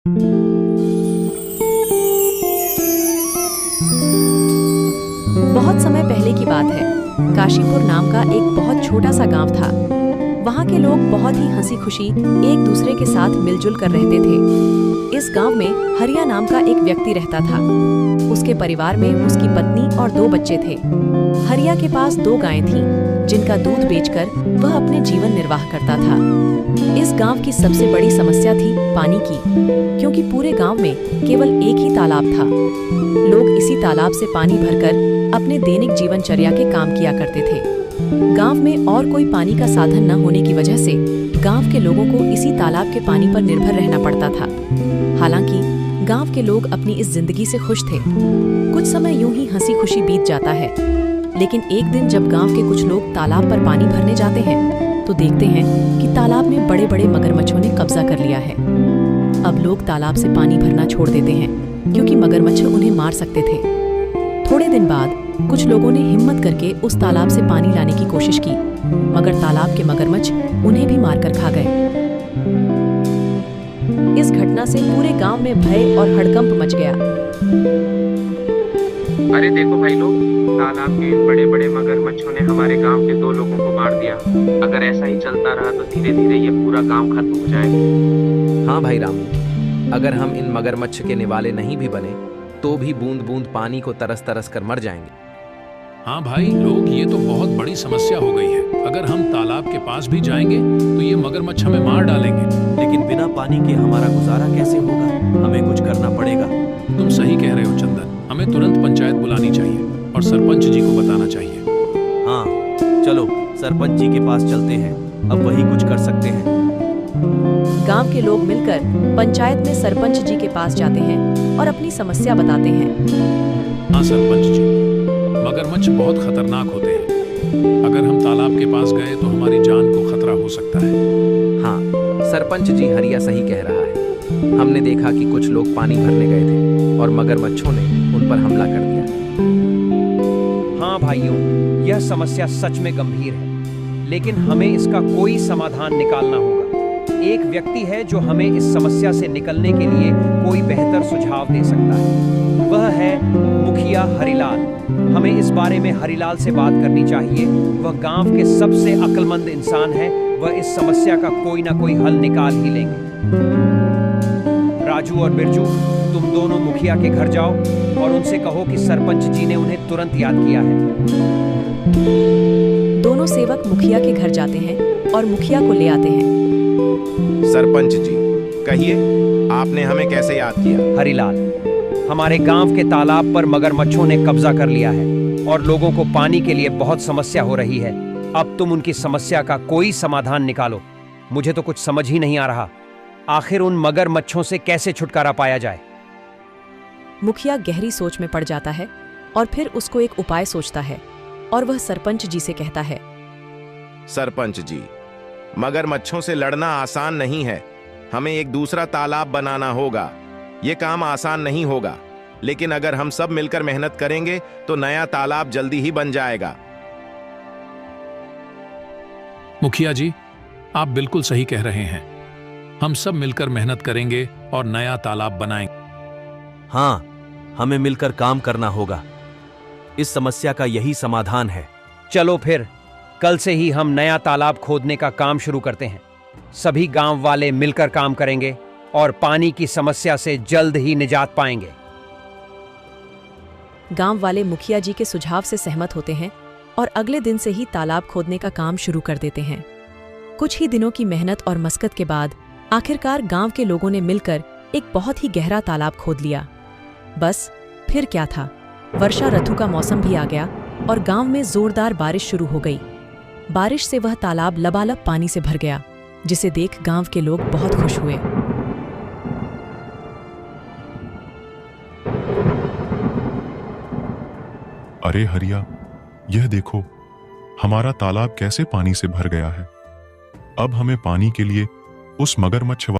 बहुत समय पहले की बात है। काशीपुर नाम का एक बहुत छोटा सा गांव था। वहां के लोग बहुत ही हंसी खुशी एक दूसरे के साथ मिलजुल कर रहते थे। इस गांव में हरिया नाम का एक व्यक्ति रहता था। उसके परिवार में उसकी पत्नी और 2 बच्चे थे। हरिया के पास 2 गायें थीं, जिनका दूध बेचकर वह अपने जीवन निर्वाह करता था। इस गांव की सबसे बड़ी समस्या थी पानी की, क्योंकि पूरे गांव में केवल एक ही तालाब था। लोग इसी तालाब से पानी भरकर अपने दैनिक जीवनचर्या के काम किया करते थे। गांव में और कोई पानी का साधन न होने की वजह से गांव के लोगों को इसी तालाब के पानी पर निर्भर रहना पड़ता था। हालांकि गांव के लोग अपनी इस जिंदगी से खुश थे। कुछ समय यूं ही हंसी खुशी बीत जाता है, लेकिन एक दिन जब गांव के कुछ लोग तालाब पर पानी भरने जाते हैं तो देखते हैं कि तालाब में बड़े बड़े मगरमच्छों ने कब्जा कर लिया है। अब लोग तालाब से पानी भरना छोड़ देते हैं, क्योंकि मगरमच्छ उन्हें मार सकते थे। थोड़े दिन बाद कुछ लोगों ने हिम्मत करके उस तालाब से पानी लाने की कोशिश की, मगर तालाब के मगरमच्छ उन्हें भी मारकर खा गए। इस घटना से पूरे गांव में भय और हड़कंप मच गया। अरे देखो भाई लोग, तालाब के बड़े बड़े मगरमच्छों ने हमारे गांव के 2 लोगों को मार दिया। अगर ऐसा ही चलता रहा तो धीरे धीरे ये पूरा गांव खत्म हो जाएगा। हाँ भाई रामू, अगर हम इन मगरमच्छ के निवाले नहीं भी बने तो भी बूंद बूंद पानी को तरस तरस कर मर जाएंगे। हाँ भाई लोग, ये तो बहुत बड़ी समस्या हो गई है। अगर हम तालाब के पास भी जाएंगे तो ये मगरमच्छ हमें मार डालेंगे। लेकिन बिना पानी के हमारा गुजारा कैसे होगा? हमें कुछ करना पड़ेगा। तुम सही कह रहे हो चंदन, हमें तुरंत पंचायत बुलानी चाहिए और सरपंच जी को बताना चाहिए। हाँ चलो सरपंच जी के पास चलते हैं, अब वही कुछ कर सकते हैं। गांव के लोग मिलकर पंचायत में सरपंच जी के पास जाते हैं और अपनी समस्या बताते हैं। हाँ सरपंच जी, मगरमच्छ बहुत खतरनाक होते हैं। अगर हम तालाब के पास गए तो हमारी जान को खतरा हो सकता है। हाँ सरपंच जी, हरिया सही कह रहा है। हमने देखा कि कुछ लोग पानी भरने गए थे और मगरमच्छों ने उन पर हमला कर दिया। हाँ भाइयों, यह समस्या सच में गंभीर है, लेकिन हमें इसका कोई समाधान निकालना होगा। एक व्यक्ति है जो हमें इस समस्या से निकलने के लिए कोई बेहतर सुझाव दे सकता है। वह है मुखिया हरिलाल। हमें इस बारे में हरिलाल से बात करनी चाहिए। वह गांव के सबसे अक्लमंद इंसान है। वह इस समस्या का कोई ना कोई हल निकाल ही लेंगे। राजू और बिरजू, तुम दोनों मुखिया के घर जाओ और उनसे कहो कि सरपंच जी ने उन्हें तुरंत याद किया है। दोनों सेवक मुखिया के घर जाते हैं और मुखिया को ले आते हैं। सरपंच जी, कहिए आपने हमें कैसे याद किया? हरिलाल, हमारे गांव के तालाब पर मगरमच्छों ने कब्जा कर लिया है और लोगों को पानी के लिए बहुत समस्या हो रही है। अब तुम उनकी समस्या का कोई समाधान निकालो। मुझे तो कुछ समझ ही नहीं आ रहा। आखिर उन मगरमच्छों से कैसे छुटकारा पाया जाए? मुखिया गहरी सोच में पड़ जाता है और फिर उसको एक उपाय सोचता है और वह सरपंच जी से कहता है। सरपंच जी, मगरमच्छों से लड़ना आसान नहीं है। हमें एक दूसरा तालाब बनाना होगा। ये काम आसान नहीं होगा, लेकिन अगर हम सब मिलकर मेहनत करेंगे तो नया तालाब जल्दी ही बन जाएगा। मुखिया जी, आप बिल्कुल सही कह रहे हैं। हम सब मिलकर मेहनत करेंगे और नया तालाब बनाएंगे। हाँ, हमें मिलकर काम करना होगा। इस समस्या का यही समाधान है। चलो फिर कल से ही हम नया तालाब खोदने का काम शुरू करते हैं। सभी गांव वाले मिलकर काम करेंगे और पानी की समस्या से जल्द ही निजात पाएंगे। गांव वाले मुखिया जी के सुझाव से सहमत होते हैं और अगले दिन से ही तालाब खोदने का काम शुरू कर देते हैं। कुछ ही दिनों की मेहनत और मशक्कत के बाद आखिरकार गांव के लोगों ने मिलकर एक बहुत ही गहरा तालाब खोद लिया। बस फिर क्या था, वर्षा ऋतु का मौसम भी आ गया और गांव में जोरदार बारिश शुरू हो गई। बारिश से वह तालाब लबालब पानी से भर गया, जिसे देख गांव के लोग बहुत खुश हुए। अरे हरिया, यह देखो, हमारा तालाब कैसे पानी से भर गया है। अब हमें पानी के लिए उस मगरमच्छ